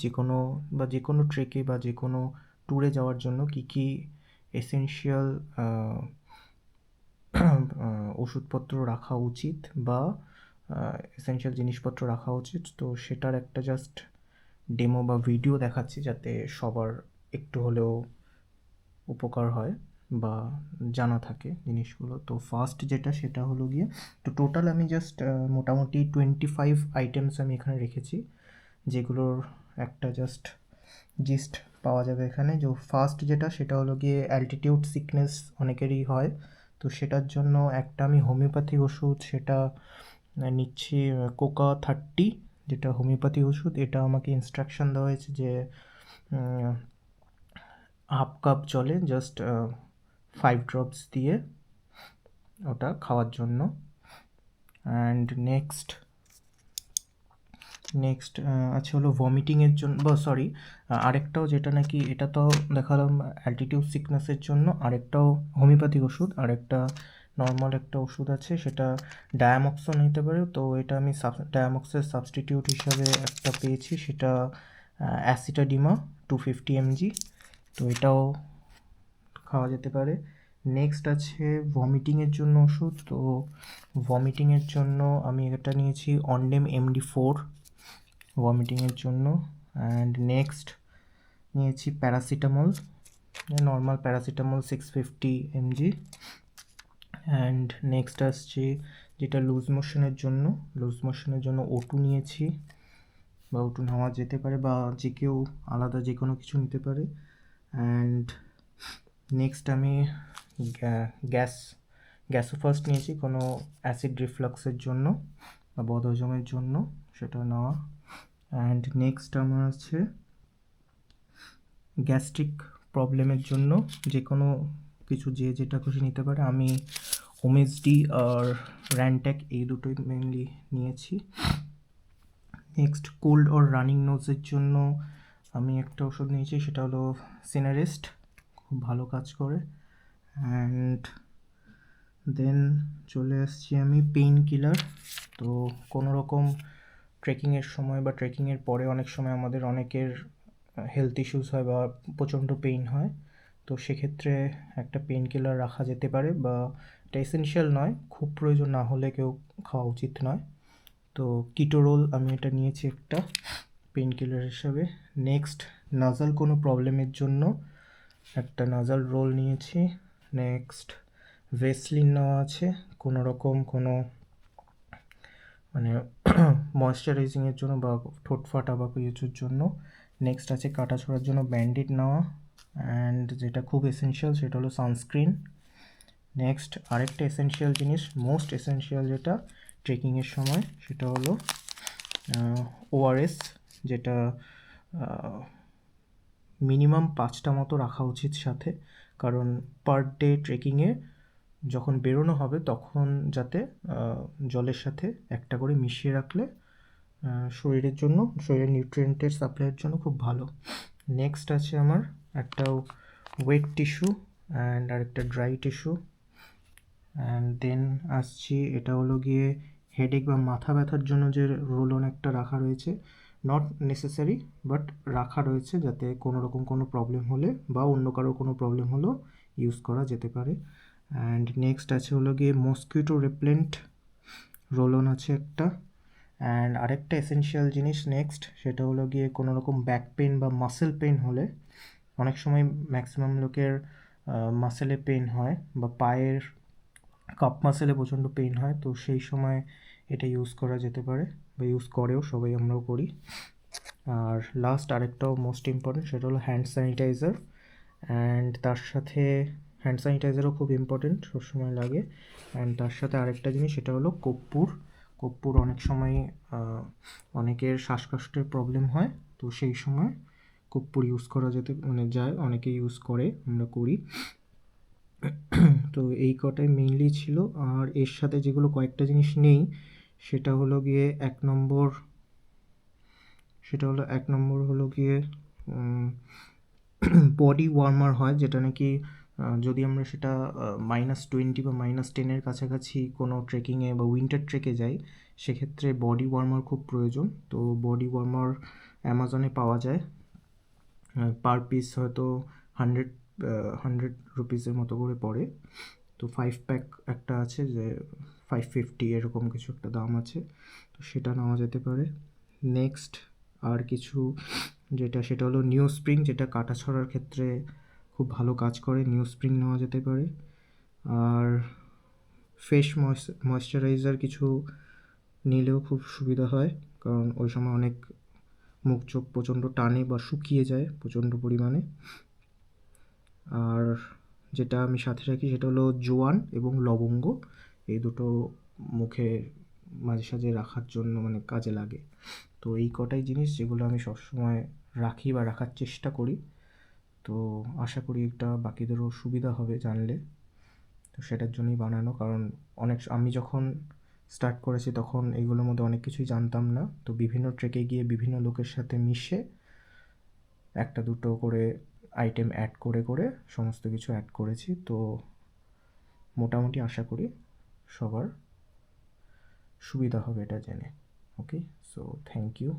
যে কোনো যে কোনো ট্রেকে বা যে কোনো ট্যুরে যাওয়ার জন্য কী এসেনশিয়াল ওষুধপত্র রাখা উচিত বা এসেনশিয়াল জিনিসপত্র রাখা উচিত। তো সেটার একটা জাস্ট ডেমো বা ভিডিও দেখাচ্ছি যাতে সবার একটু হলেও উপকার হয় বা জানা থাকে জিনিসগুলো। তো ফার্স্ট যেটা সেটা হলো গিয়ে, তো টোটাল আমি জাস্ট মোটামুটি 25 আইটেমস আমি এখানে রেখেছি, যেগুলোর একটা জাস্ট জিস্ট পাওয়া যাবে এখানে। যে ফার্স্ট যেটা সেটা হলো গিয়ে অ্যালটিটিউড সিকনেস অনেকেরই হয়, তো সেটার জন্য একটা আমি হোমিওপ্যাথিক ওষুধ সেটা নিচ্ছি, কোকা 30, যেটা হোমিওপ্যাথি ওষুধ। এটা আমাকে ইনস্ট্রাকশন দেওয়া হয়েছে যে হাফ কাপ জলে জাস্ট 5 ড্রপস দিয়ে ওটা খাওয়ার জন্য। অ্যান্ড নেক্সট আছে হলো ভমিটিংয়ের জন্য, সরি, আরেকটাও যেটা নাকি, এটা তো দেখালাম অ্যালটিটিউড সিকনেসের জন্য। আরেকটাও হোমিওপ্যাথিক ওষুধ, আরেকটা নর্মাল একটা ওষুধ আছে, সেটা ডায়ামক্সন নিতে পারে। তো এটা আমি ডায়ামক্সের সাবস্টিটিউট হিসাবে একটা পেয়েছি, সেটা অ্যাসিটাডিমা 250 mg। তো এটাও খাওয়া যেতে পারে। নেক্সট আছে ভমিটিংয়ের জন্য ওষুধ। তো ভমিটিংয়ের জন্য আমি এটা নিয়েছি অনডেম MD4 ভমিটিংয়ের জন্য। অ্যান্ড নেক্সট নিয়েছি paracetamol, normal paracetamol 650 mg। And next আসছে যেটা লুজ মোশনের জন্য O2 নিয়েছি, বা O2 নেওয়া যেতে পারে, বা যে কেউ আলাদা যে কোনো কিছু নিতে পারে। অ্যান্ড নেক্সট আমি গ্যাসোফাস্ট নিয়েছি কোনো অ্যাসিড রিফ্লাক্সের জন্য বা বদহজমের জন্য, সেটা নেওয়া। অ্যান্ড নেক্সট আমার আছে গ্যাস্ট্রিক প্রবলেমের জন্য যে কোনো কিছু, যেটা খুশি নিতে পারে। আমি ওমেসডি আর র্যানট্যাক এই দুটোই মেনলি নিয়েছি। নেক্সট কোল্ড অর রানিং নোজের জন্য আমি একটা ওষুধ নিয়েছি, সেটা হলো সিনারেস্ট, খুব ভালো কাজ করে। অ্যান্ড দেন চলে আসছি আমি পেইন কিলার। তো কোনো রকম ট্রেকিংয়ের সময় বা ট্রেকিংয়ের পরে অনেক সময় আমাদের অনেকের হেলথ ইস্যুস হয় বা প্রচণ্ড পেইন হয়, তো সেক্ষেত্রে একটা পেইন কিলার রাখা যেতে পারে, বা এটা এসেনশিয়াল নয়, খুব প্রয়োজন না হলে কেউ খাওয়া উচিত নয়। তো কিটোরোল আমি এটা নিয়েছি একটা পেইন কিলার হিসাবে। নেক্সট নাজাল কোনো প্রবলেমের জন্য একটা নাজাল রোল নিয়েছি। নেক্সট ভেসলিন নেওয়া আছে কোনো রকম কোনো মানে ময়েশ্চারাইজিংয়ের জন্য বা ঠোঁট ফাটা বা কিছুর জন্য। নেক্সট আছে কাটা ছোড়ার জন্য ব্যান্ডেড নেওয়া। অ্যান্ড যেটা খুব এসেনশিয়াল সেটা হলো সানস্ক্রিন। নেক্সট আরেকটা এসেনশিয়াল জিনিস, মোস্ট এসেনশিয়াল যেটা ট্রেকিংয়ের সময়, সেটা হলো ORS, যেটা মিনিমাম 5টা মতো রাখা উচিত সাথে, কারণ পার ডে ট্রেকিংয়ে যখন বেরোনো হবে তখন যাতে জলের সাথে একটা করে মিশিয়ে রাখলে শরীরের জন্য, শরীরের নিউট্রিয়েন্টের সাপ্লাইয়ের জন্য খুব ভালো। নেক্সট আছে আমার একটা ওয়েট টিস্যু অ্যান্ড আরেকটা ড্রাই টিস্যু। অ্যান্ড দেন আসছি, এটা হলো গিয়ে হেডেক বা মাথা ব্যথার জন্য যে রোলন একটা রাখা রয়েছে, নট নেসেসারি বাট রাখা রয়েছে, যাতে কোনো রকম কোনো প্রবলেম হলে বা অন্য কারোর কোনো প্রবলেম হলেও ইউজ করা যেতে পারে। অ্যান্ড নেক্সট আছে হলো গিয়ে মসকিউটো রিপেলেন্ট রোলন আছে একটা। অ্যান্ড আরেকটা এসেনশিয়াল জিনিস নেক্সট, সেটা হলো গিয়ে কোনো রকম ব্যাক পেন বা মাসেল পেন হলে, অনেক সময় ম্যাক্সিমাম লোকের মাসেলে পেন হয় বা পায়ের কাপ মাসেলে প্রচণ্ড পেইন হয়, তো সেই সময় এটা ইউজ করা যেতে পারে বা ইউজ করেও সবাই, আমরাও করি। আর লাস্ট আরেকটাও মোস্ট ইম্পর্টেন্ট, সেটা হলো হ্যান্ড স্যানিটাইজার। অ্যান্ড তার সাথে হ্যান্ড স্যানিটাইজারও খুব ইম্পর্টেন্ট, সবসময় লাগে। অ্যান্ড তার সাথে আরেকটা জিনিস, সেটা হলো কর্পূর অনেক সময় অনেকের শ্বাসকষ্টের প্রবলেম হয়, তো সেই সময় কর্পূর ইউজ করা যেতে যায়, অনেকে ইউজ করে, আমরা করি। তো এই কটাই মেইনলি ছিল। আর এর সাথে যেগুলো কয়েকটা জিনিস নেই, সেটা হলো গিয়ে এক নম্বর হলো গিয়ে বডি ওয়ার্মার হয়, যেটা নাকি যদি আমরা সেটা -20 বা -10 কাছাকাছি কোনো ট্রেকিংয়ে বা উইন্টার ট্রেকে যাই, সেক্ষেত্রে বডি ওয়ার্মার খুব প্রয়োজন। তো বডি ওয়ার্মার অ্যামাজনে পাওয়া যায়। পার পিস হয়তো 100 রুপিসের মতো করে পড়ে। তো 5 প্যাক একটা আছে যে 550 এরকম কিছু একটা দাম আছে, তো সেটা নেওয়া যেতে পারে। নেক্সট আর কিছু সেটা হলো নিউ স্প্রিং, যেটা কাটা ছড়ার ক্ষেত্রে খুব ভালো কাজ করে, নিউ স্প্রিং নেওয়া যেতে পারে। আর ফেস ময়েশ্চারাইজার কিছু নিলেও খুব সুবিধা হয়, কারণ ওই সময় অনেক মুখ চোখ প্রচণ্ড টানে বা শুকিয়ে যায় প্রচণ্ড পরিমাণে। আর যেটা আমি সাথে রাখি সেটা হলো জোয়ান এবং লবঙ্গ, এই দুটো মুখে মাঝে সাঝে রাখার জন্য মানে কাজে লাগে। তো এই কটাই জিনিস যেগুলো আমি সবসময় রাখি বা রাখার চেষ্টা করি। তো আশা করি এটা বাকিদেরও সুবিধা হবে জানলে। তো সেটার জন্যই বানানো, কারণ আমি যখন স্টার্ট করেছি তখন এইগুলোর মধ্যে অনেক কিছুই জানতাম না। তো বিভিন্ন ট্রেকে গিয়ে বিভিন্ন লোকের সাথে মিশে একটা দুটো করে আইটেম অ্যাড করে করে সমস্ত কিছু অ্যাড করেছি। তো মোটামুটি আশা করি সবার সুবিধা হবে এটা জেনে। ওকে, সো থ্যাংক ইউ।